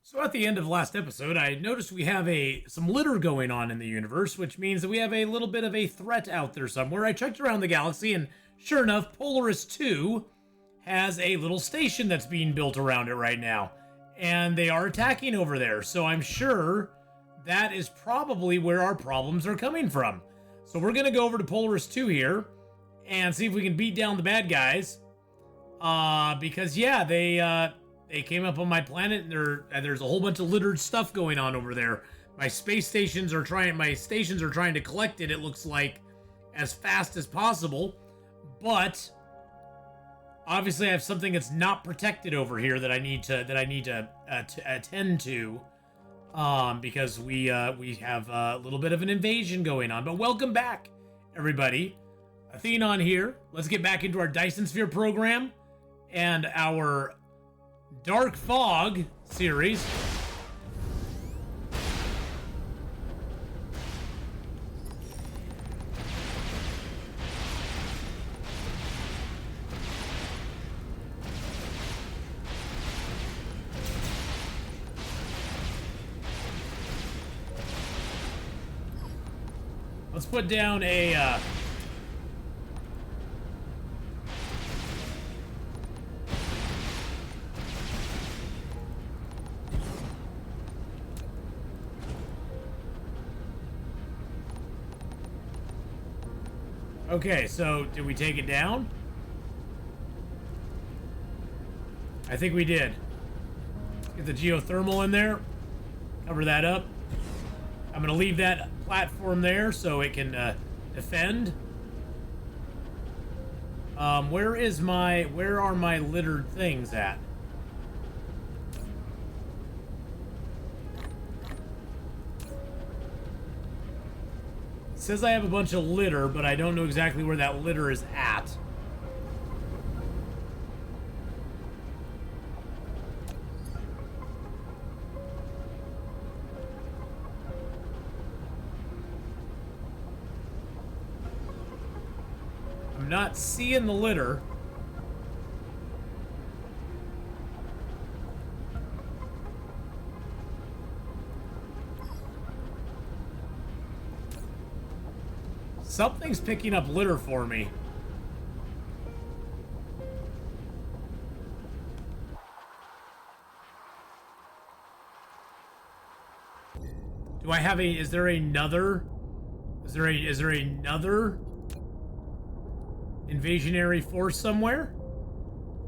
So at the end of last episode, I noticed we have some litter going on in the universe, which means that we have a little bit of a threat out there somewhere. I checked around the galaxy, and sure enough, Polaris 2 has a little station that's being built around it right now. And they are attacking over there, so I'm sure that is probably where our problems are coming from. So we're going to go over to Polaris 2 here and see if we can beat down the bad guys. Because, yeah, they came up on my planet, and there's a whole bunch of littered stuff going on over there. My stations are trying to collect it, it looks like, as fast as possible. But obviously I have something that's not protected over here that I need to attend to. Because we have a little bit of an invasion going on. But welcome back, everybody. Atheenon here. Let's get back into our Dyson Sphere program and our Dark Fog series. Let's put down a Okay, so did we take it down? I think we did. Get the geothermal in there. Cover that up. I'm gonna leave that platform there so it can defend. Where are my littered things at? It says I have a bunch of litter, but I don't know exactly where that litter is at. I'm not seeing the litter. Something's picking up litter for me. Do I have is there another invasionary force somewhere?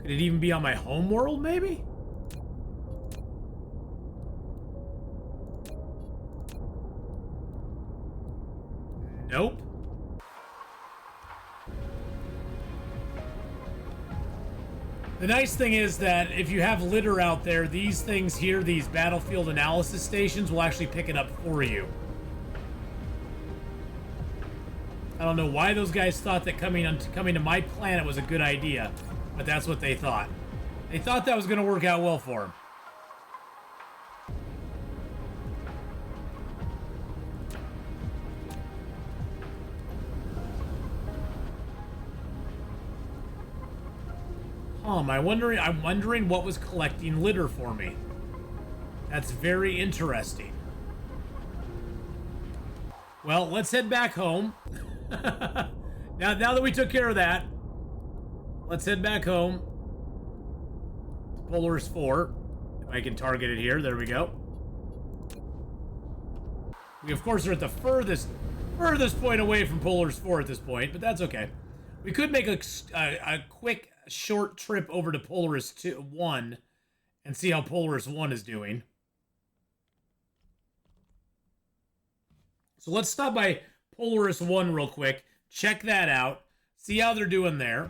Could it even be on my home world, maybe? Nope. The nice thing is that if you have litter out there, these things here, these battlefield analysis stations, will actually pick it up for you. I don't know why those guys thought that coming to my planet was a good idea, but that's what they thought. They thought that was going to work out well for them. I'm wondering what was collecting litter for me. That's very interesting. Well, let's head back home. now that we took care of that, let's head back home to Polaris 4. If I can target it here, there we go. We of course are at the furthest point away from Polaris 4 at this point, but that's okay. We could make a quick short trip over to Polaris 1 and see how Polaris 1 is doing. So let's stop by Polaris 1 real quick, check that out, see how they're doing there.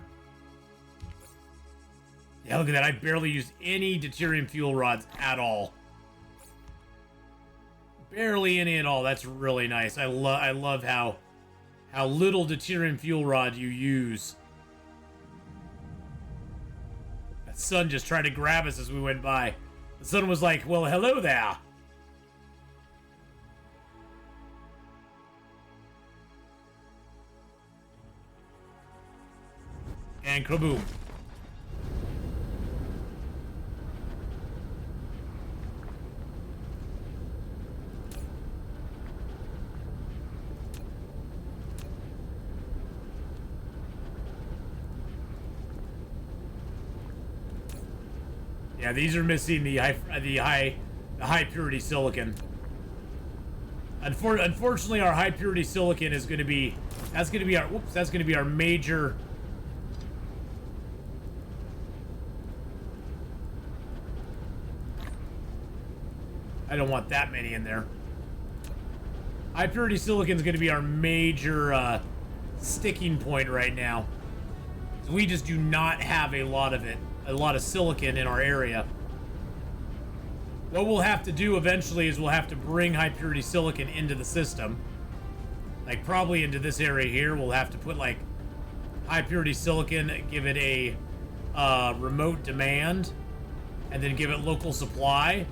Yeah, look at that. I barely used any deuterium fuel rods at all. Barely any at all. That's really nice. I love how little deuterium fuel rod you use. That sun just tried to grab us as we went by. The sun was like, well, hello there. And kaboom. Yeah, these are missing the high purity silicon. Unfortunately, our high purity silicon is going to be that's going to be our major. I don't want that many in there. High purity silicon is going to be our major sticking point right now. We just do not have a lot of it, a lot of silicon in our area. What we'll have to do eventually is we'll have to bring high purity silicon into the system. Like probably into this area here, we'll have to put like high purity silicon, give it a remote demand, and then give it local supply.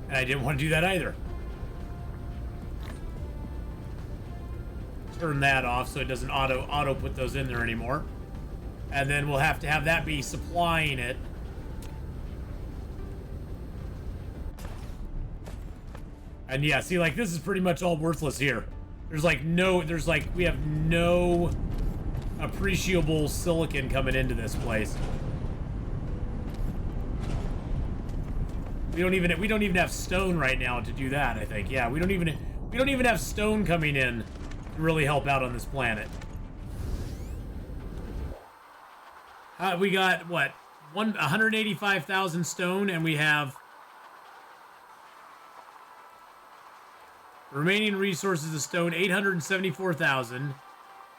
And I didn't want to do that either. Turn that off so it doesn't auto put those in there anymore. And then we'll have to have that be supplying it. And yeah, see, like, this is pretty much all worthless here. We have no appreciable silicon coming into this place. We don't even have stone right now to do that, I think. Yeah, we don't even have stone coming in to really help out on this planet. We got what? 185,000 stone, and we have remaining resources of stone 874,000,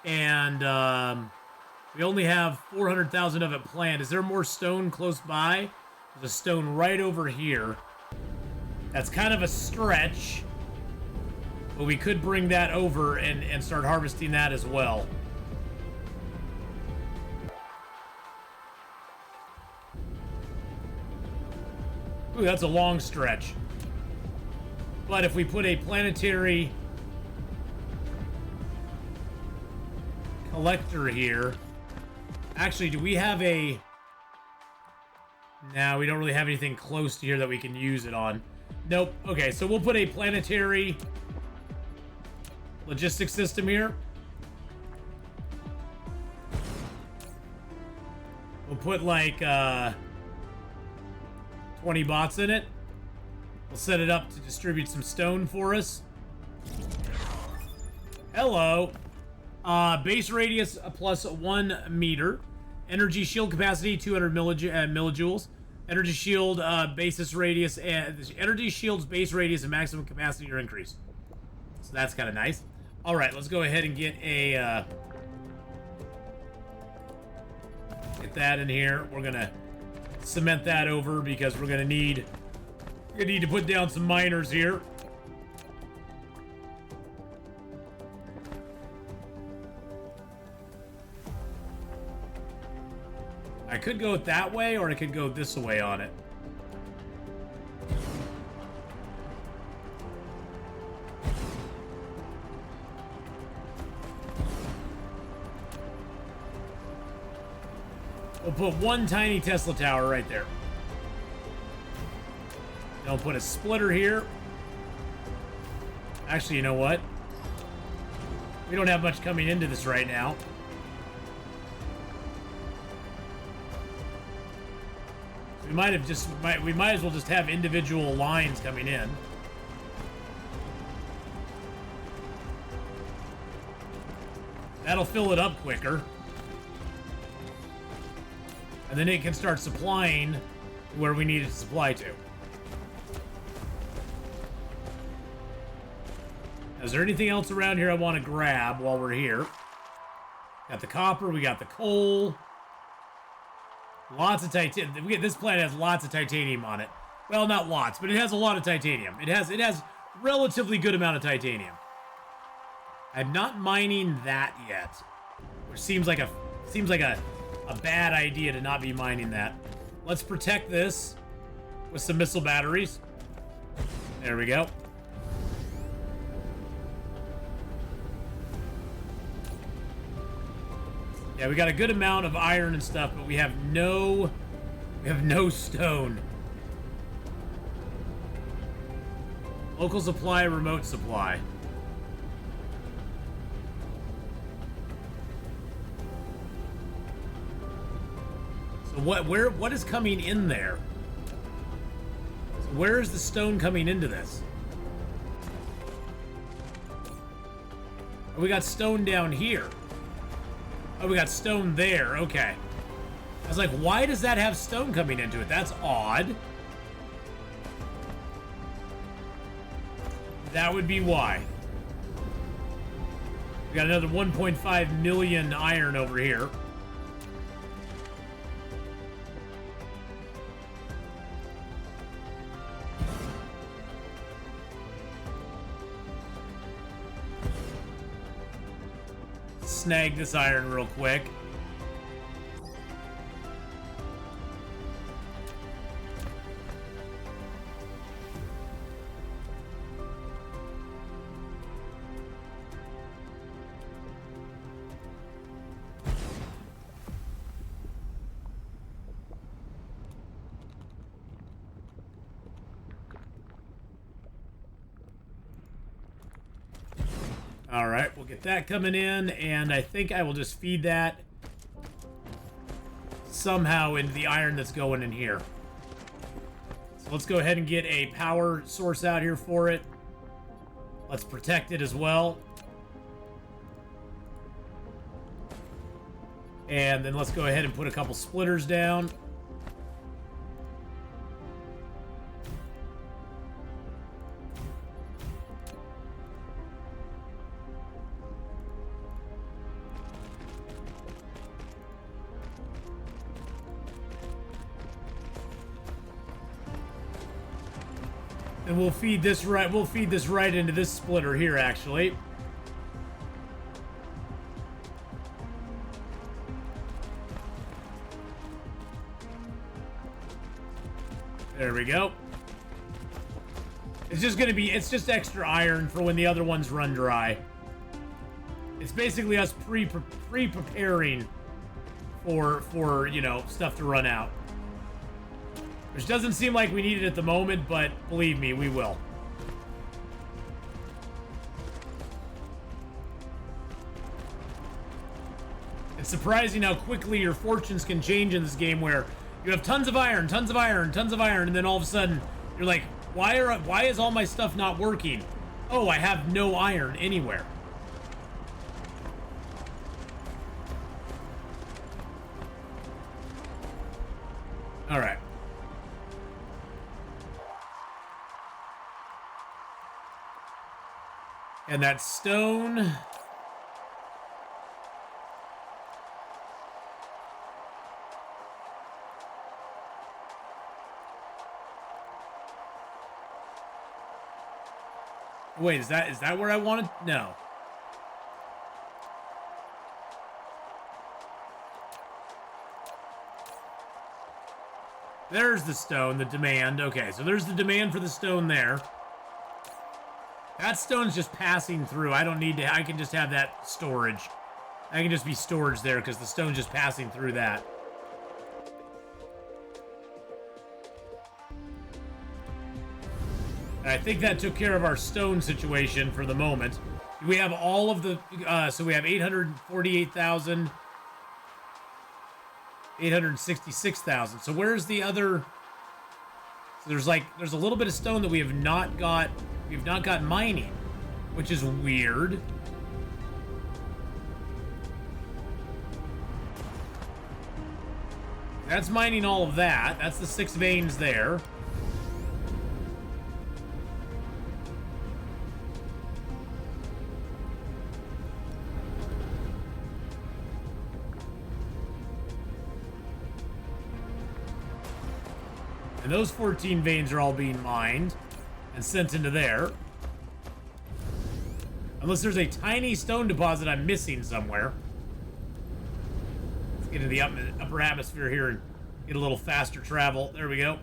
and we only have 400,000 of it planned. Is there more stone close by? There's a stone right over here. That's kind of a stretch, but we could bring that over and start harvesting that as well. Ooh, that's a long stretch. But if we put a planetary collector here... Actually, do we have a... No, we don't really have anything close to here that we can use it on. Nope. Okay, so we'll put a planetary logistics system here. We'll put like 20 bots in it. We'll set it up to distribute some stone for us. Hello. Base radius plus 1 meter. Energy shield capacity 200 millijoules. Energy shield basis radius and energy shield's base radius and maximum capacity are increased. So that's kind of nice. All right, let's go ahead and get a get that in here. We're gonna cement that over because we're gonna need to put down some miners here. I could go it that way, or I could go this way on it. We'll put one tiny Tesla tower right there. Then we'll put a splitter here. Actually, you know what? We don't have much coming into this right now. We might as well just have individual lines coming in. That'll fill it up quicker. And then it can start supplying where we need it to supply to. Is there anything else around here I want to grab while we're here? Got the copper, we got the coal. Lots of titanium. This planet has lots of titanium on it. Well, not lots, but it has a lot of titanium. It has relatively good amount of titanium. I'm not mining that yet, which seems like a bad idea to not be mining that. Let's protect this with some missile batteries. There we go. Yeah, we got a good amount of iron and stuff, but we have no stone. Local supply, remote supply. So So what is coming in there? So where is the stone coming into this? Oh, we got stone down here. Oh, we got stone there. Okay. I was like, why does that have stone coming into it? That's odd. That would be why. We got another 1.5 million iron over here. Snag this iron real quick. All right, we'll get that coming in, and I think I will just feed that somehow into the iron that's going in here. So let's go ahead and get a power source out here for it. Let's protect it as well. And then let's go ahead and put a couple splitters down. And we'll feed this right into this splitter here, actually. There we go. It's just extra iron for when the other ones run dry. It's basically us pre-preparing for, you know, stuff to run out. Which doesn't seem like we need it at the moment, but believe me, we will. It's surprising how quickly your fortunes can change in this game, where you have tons of iron, tons of iron, tons of iron, and then all of a sudden you're like, why is all my stuff not working? Oh, I have no iron anywhere. All right. And that stone. Wait, is that where I wanted? No. There's the stone, the demand. Okay, so there's the demand for the stone there. That stone's just passing through. I don't need to, I can just have that storage. I can just be storage there because the stone's just passing through that. And I think that took care of our stone situation for the moment. We have all of the, so we have 848,000, 866,000. So where's the other, so there's a little bit of stone that we have not got. We've not got mining, which is weird. That's mining all of that. That's the 6 veins there. And those 14 veins are all being mined and sent into there. Unless there's a tiny stone deposit I'm missing somewhere. Let's get into the upper atmosphere here and get a little faster travel. There we go.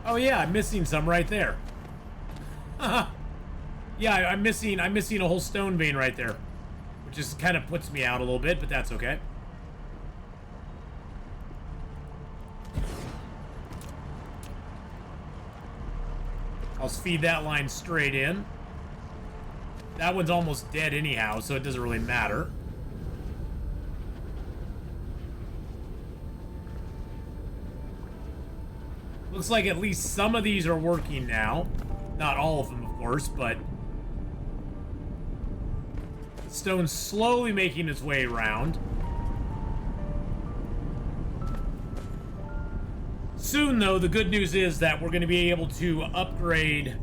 Oh yeah, I'm missing some right there. Yeah, I'm missing a whole stone vein right there. Which just kind of puts me out a little bit, but that's okay. I'll feed that line straight in. That one's almost dead anyhow, so it doesn't really matter. Looks like at least some of these are working now. Not all of them, of course, but... stone's slowly making its way around. Soon, though, the good news is that we're going to be able to upgrade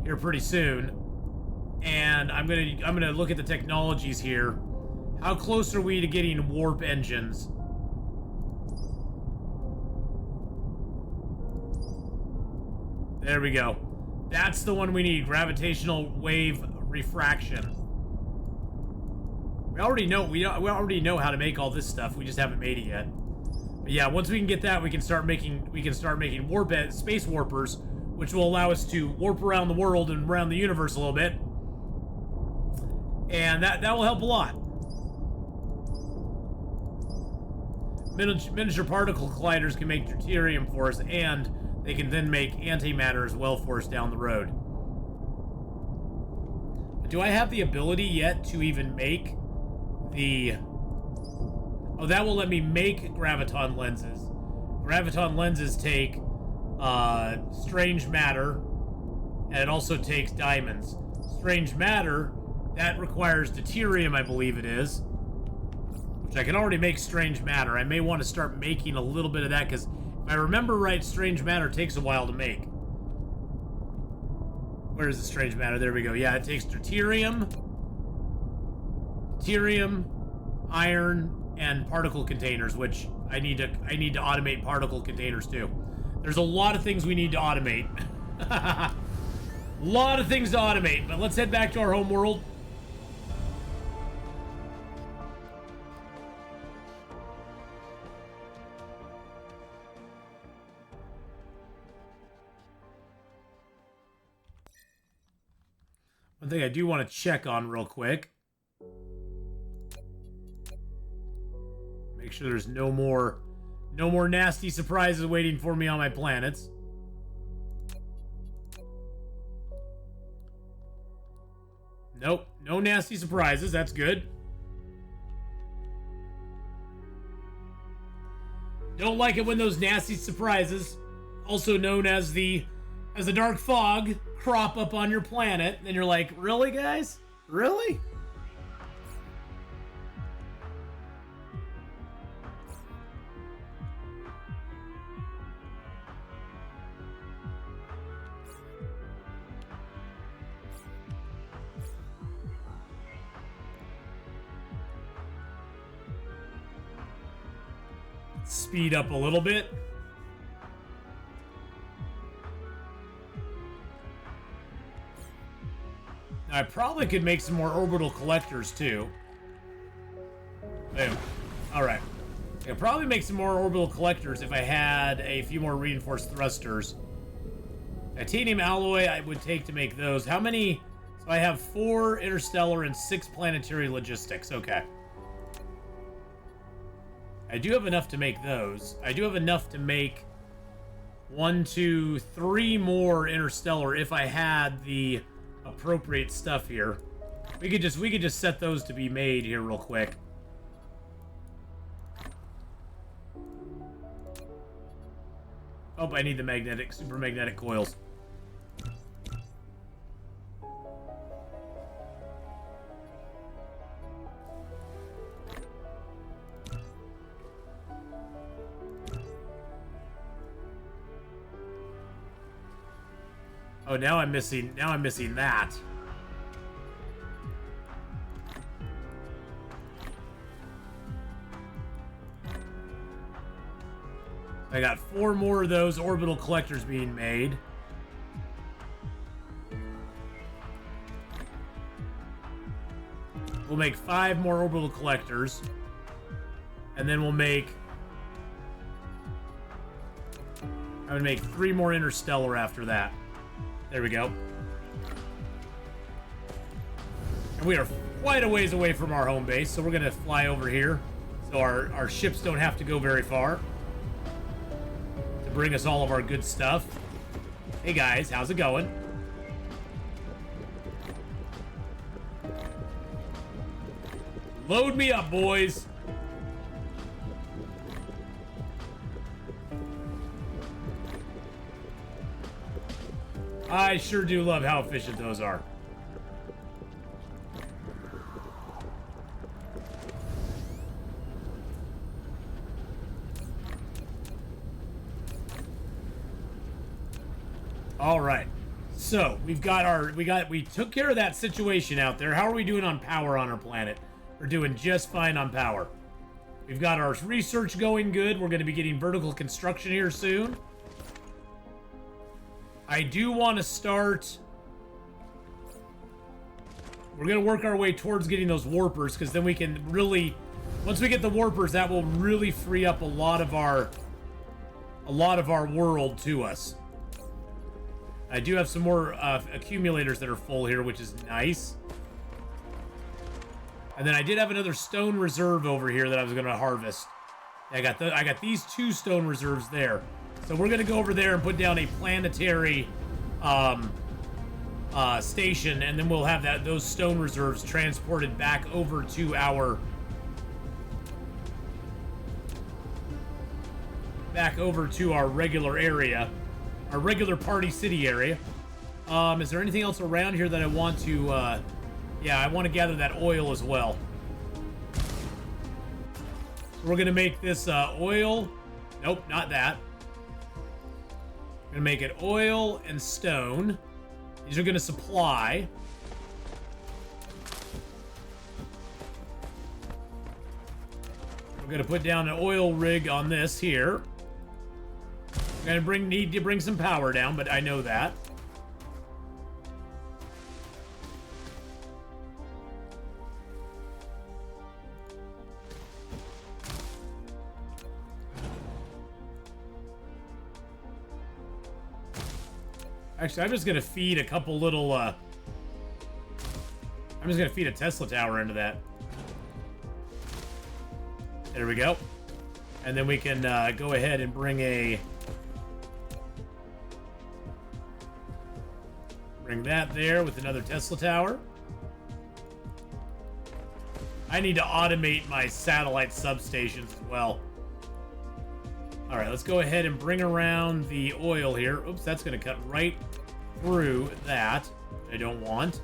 here pretty soon. And I'm gonna look at the technologies here. How close are we to getting warp engines? There we go. That's the one we need. Gravitational wave refraction. We already know how to make all this stuff. We just haven't made it yet. But yeah, once we can get that, we can start making space warpers, which will allow us to warp around the world and around the universe a little bit. And that will help a lot. Miniature particle colliders can make deuterium for us, and they can then make antimatter as well for us down the road. But do I have the ability yet to even make the... oh, that will let me make graviton lenses. Graviton lenses take strange matter, and it also takes diamonds. Strange matter, that requires deuterium, I believe it is. Which I can already make strange matter. I may want to start making a little bit of that, because if I remember right, strange matter takes a while to make. Where is the strange matter? There we go. Yeah, it takes deuterium, iron, and particle containers, which I need to automate particle containers too. There's a lot of things we need to automate. A lot of things to automate, but let's head back to our home world. One thing I do want to check on real quick. Make sure there's no more nasty surprises waiting for me on my planets. Nope, no nasty surprises. That's good. Don't like it when those nasty surprises, also known as the dark fog, crop up on your planet, and you're like, really, guys? Really? Speed up a little bit. I probably could make some more orbital collectors too. Boom. Alright. I could probably make some more orbital collectors if I had a few more reinforced thrusters. Titanium alloy I would take to make those. How many? So I have 4 interstellar and 6 planetary logistics. Okay. I do have enough to make those. I do have enough to make 1, 2, 3 more interstellar if I had the appropriate stuff here. We could just set those to be made here real quick. Oh, I need the super magnetic coils. Oh, now I'm missing that. I got 4 more of those orbital collectors being made. We'll make 5 more orbital collectors. And then we'll make... I'm gonna make 3 more interstellar after that. There we go. And we are quite a ways away from our home base, so we're gonna fly over here so our ships don't have to go very far to bring us all of our good stuff. Hey guys, how's it going? Load me up, boys. I sure do love how efficient those are. All right. So, we took care of that situation out there. How are we doing on power on our planet? We're doing just fine on power. We've got our research going good. We're going to be getting vertical construction here soon. I do want to start... We're going to work our way towards getting those warpers, because then we can really... Once we get the warpers, that will really free up a lot of our world to us. I do have some more accumulators that are full here, which is nice. And then I did have another stone reserve over here that I was going to harvest. I got these 2 stone reserves there. So we're going to go over there and put down a planetary station, and then we'll have those stone reserves transported back over to our regular area, our regular party city area. Is there anything else around here that I want to yeah, I want to gather that oil as well. We're going to make this oil. Nope, not that. We're going to make it oil and stone. These are going to supply. We're going to put down an oil rig on this here. We're going to need to bring some power down, but I know that. Actually, I'm just going to feed a couple little, I'm just going to feed a Tesla tower into that. There we go. And then we can go ahead and bring that there with another Tesla tower. I need to automate my satellite substations as well. All right, let's go ahead and bring around the oil here. Oops, that's going to cut right through that, which I don't want.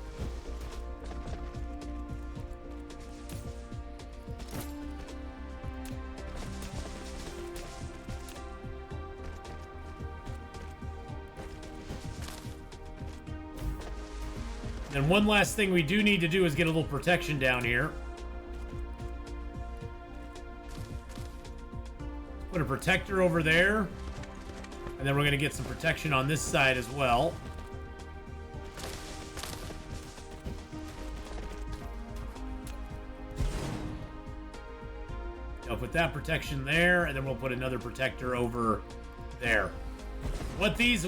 And one last thing we do need to do is get a little protection down here. Put a protector over there. And then we're going to get some protection on this side as well. I'll put that protection there, and then we'll put another protector over there. What these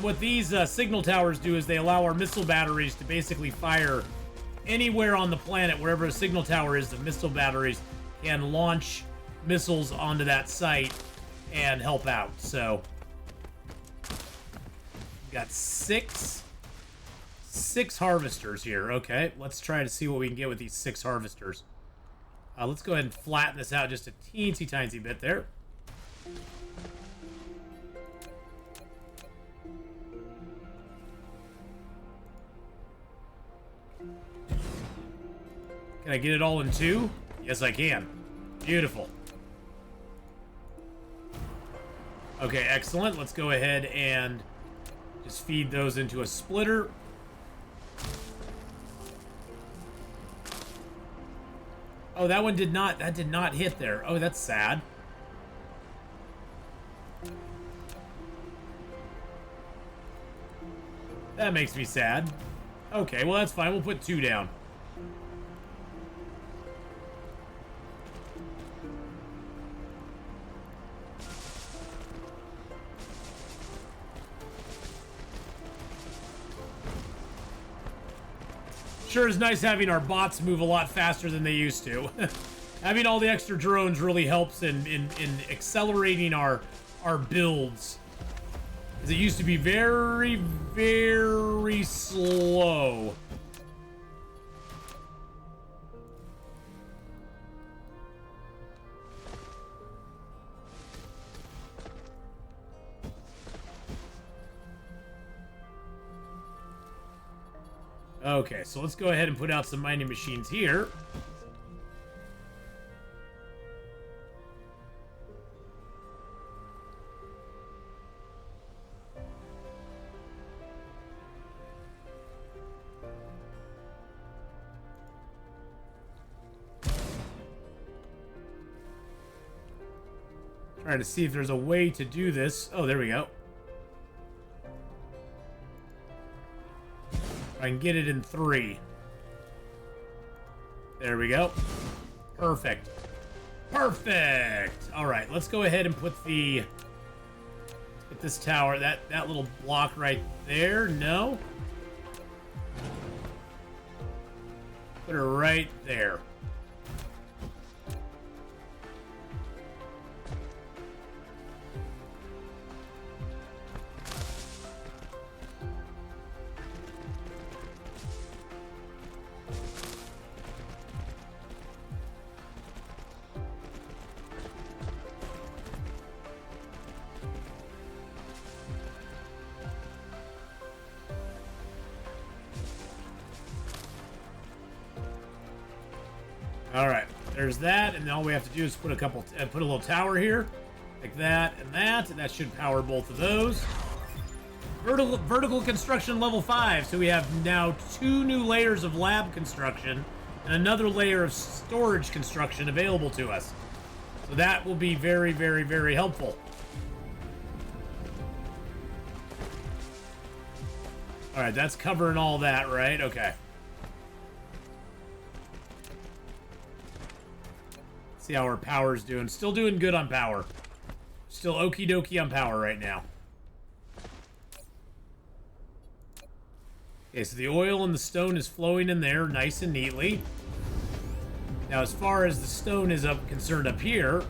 signal towers do is they allow our missile batteries to basically fire anywhere on the planet. Wherever a signal tower is, the missile batteries can launch missiles onto that site and help out. So we've got six harvesters here. Okay, let's try to see what we can get with these 6 harvesters. Let's go ahead and flatten this out just a teensy tiny bit there. Can I get it all in 2? Yes, I can. Beautiful. Okay, excellent. Let's go ahead and just feed those into a splitter. Oh, that did not hit there. Oh, that's sad. That makes me sad. Okay, well, that's fine. We'll put 2 down. Sure is nice having our bots move a lot faster than they used to. Having all the extra drones really helps in accelerating our builds. Because it used to be very, very slow. Okay, so let's go ahead and put out some mining machines here. Trying to see if there's a way to do this. Oh, there we go. I can get it in 3. There we go. Perfect. Perfect! Alright, let's go ahead and put this tower, that little block right there. No. Put her right there. All right, there's that, and then all we have to do is put a little tower here, like that and that, and that should power both of those. Vertical construction level 5, so we have now 2 new layers of lab construction and another layer of storage construction available to us. So that will be very, very, very helpful. All right, that's covering all that, right? Okay. See how our power's doing. Still doing good on power. Still okie dokie on power right now. Okay, so the oil and the stone is flowing in there nice and neatly. Now, as far as the stone is concerned up here...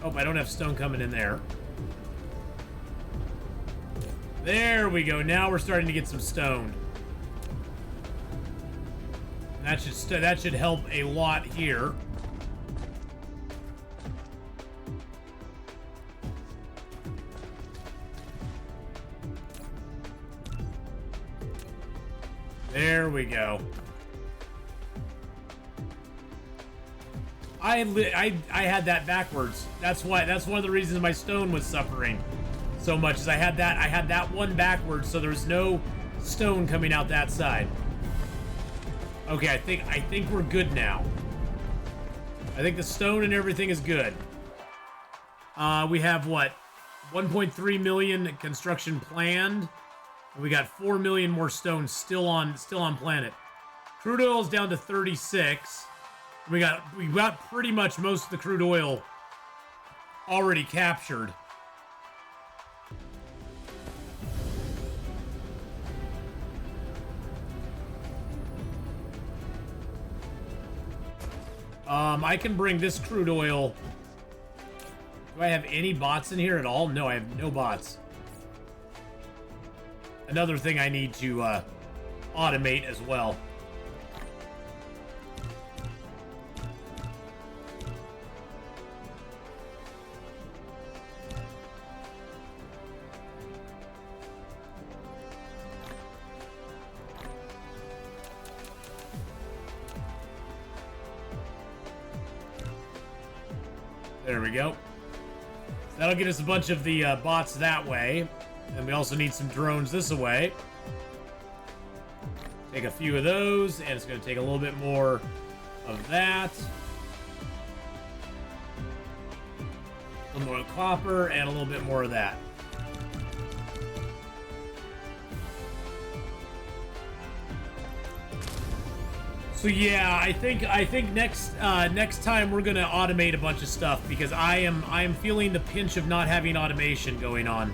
Oh, I don't have stone coming in there. There we go. Now we're starting to get some stone. That should help a lot here. There we go. I had that backwards. That's one of the reasons my stone was suffering so much, is I had that one backwards, so there's no stone coming out that side. Okay, I think we're good now. I think the stone and everything is good. We have what? 1.3 million construction planned. We got 4 million more stones still on planet. Crude oil is down to 36. We got pretty much most of the crude oil already captured. I can bring this crude oil. Do I have any bots in here at all? No, I have no bots. Another thing I need to automate as well. There we go. That'll get us a bunch of the bots that way. And we also need some drones this way. Take a few of those, and it's going to take a little bit more of that. A little more copper, and a little bit more of that. So yeah, I think next time we're gonna automate a bunch of stuff, because I am feeling the pinch of not having automation going on.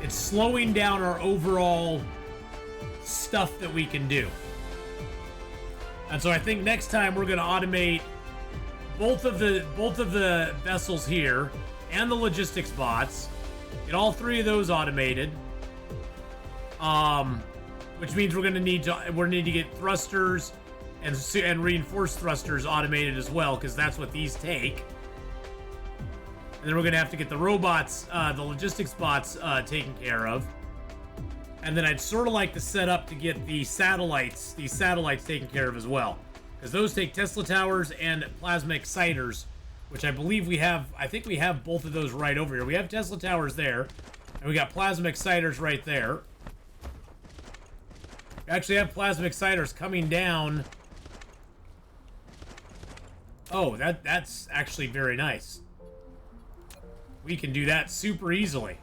It's slowing down our overall stuff that we can do. And so I think next time we're gonna automate both of the vessels here and the logistics bots, Get all 3 of those automated. Which means we're gonna need to get thrusters and reinforced thrusters automated as well, because that's what these take. And then we're gonna have to get the robots, the logistics bots, taken care of. And then I'd sort of like to set up to get these satellites taken care of as well, because those take Tesla towers and plasma exciters, which I believe we have. I think we have both of those right over here. We have Tesla towers there, and we got plasma exciters right there. We actually have plasma exciters coming down. Oh, that's actually very nice. We can do that super easily,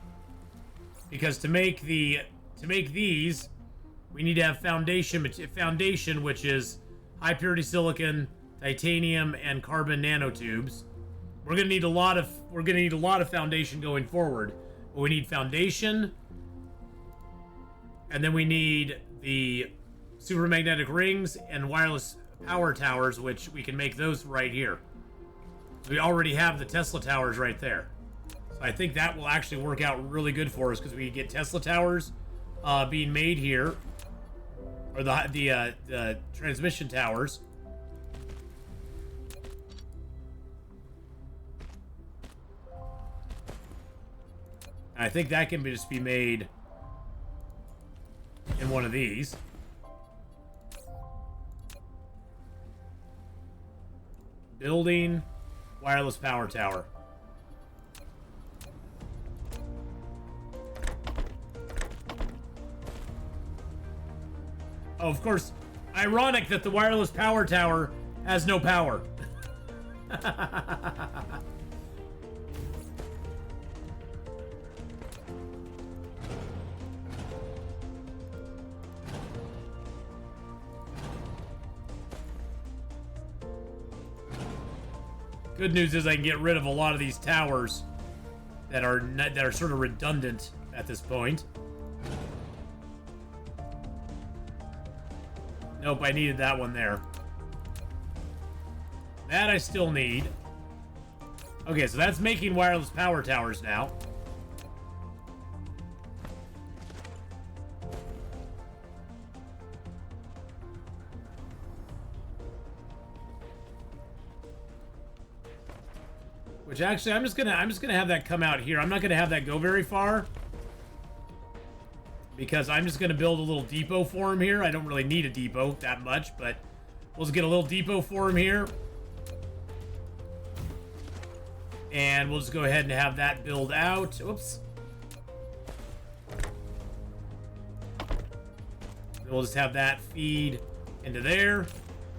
because to make these, we need to have foundation, which is high purity silicon, titanium, and carbon nanotubes. We're gonna need a lot of foundation going forward. But we need foundation, and then we need the supermagnetic rings and wireless power towers, which we can make those right here. We already have the Tesla towers right there. So I think that will actually work out really good for us, because we get Tesla towers being made here, or the transmission towers. And I think that can just be made in one of these. Building wireless power tower. Oh, of course, ironic that the wireless power tower has no power. Good news is I can get rid of a lot of these towers that are sort of redundant at this point. Nope, I needed that one there. That I still need. Okay, so that's making wireless power towers now. Which actually, I'm just gonna have that come out here. I'm not gonna have that go very far, because I'm just gonna build a little depot for him here. I don't really need a depot that much, but we'll just get a little depot for him here, and we'll just go ahead and have that build out. Oops. Then we'll just have that feed into there.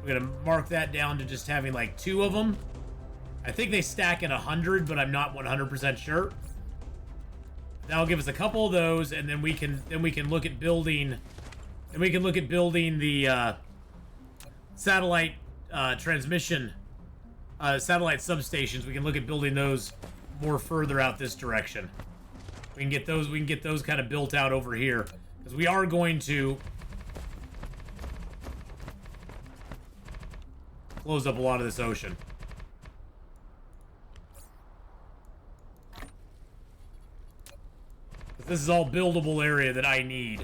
We're gonna mark that down to just having like 2 of them. I think they stack at 100, but I'm not 100% sure. That'll give us a couple of those, and then we can look at building. Then we can look at building the satellite transmission, satellite substations. We can look at building those more further out this direction. We can get those. We can get those kind of built out over here, because we are going to close up a lot of this ocean. This is all buildable area that I need.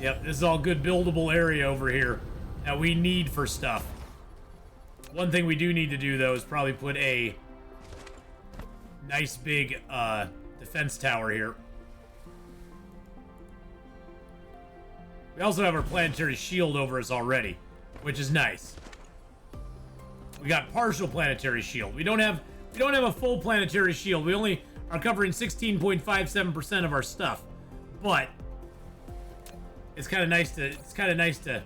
Yep, this is all good buildable area over here that we need for stuff. One thing we do need to do, though, is probably put a nice big defense tower here. We also have our planetary shield over us already, which is nice. We got partial planetary shield. We don't have a full planetary shield. We only are covering 16.57% of our stuff. But it's kind of nice to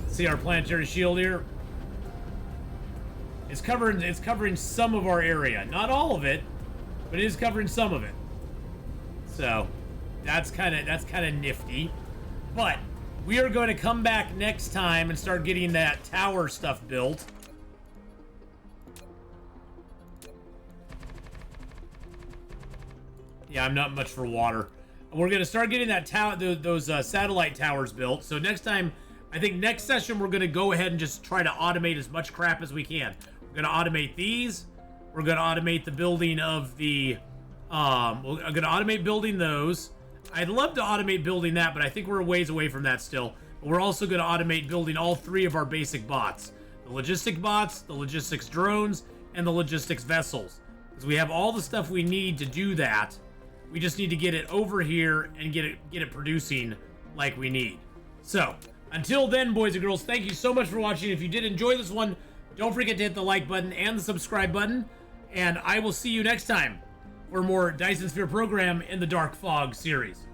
see our planetary shield here. It's covering some of our area. Not all of it, but it is covering some of it. So that's kind of nifty. But we are going to come back next time and start getting that tower stuff built. Yeah, I'm not much for water. We're going to start getting that those satellite towers built. So next time I think next session we're going to go ahead and just try to automate as much crap as we can. We're going to automate these. We're going to automate the building of the... we're going to automate building those. I'd love to automate building that, but I think we're a ways away from that still. But we're also going to automate building all 3 of our basic bots. The logistic bots, the logistics drones, and the logistics vessels. Because we have all the stuff we need to do that. We just need to get it over here and get it producing like we need. So, until then, boys and girls, thank you so much for watching. If you did enjoy this one, don't forget to hit the like button and the subscribe button. And I will see you next time for more Dyson Sphere Program in the Dark Fog series.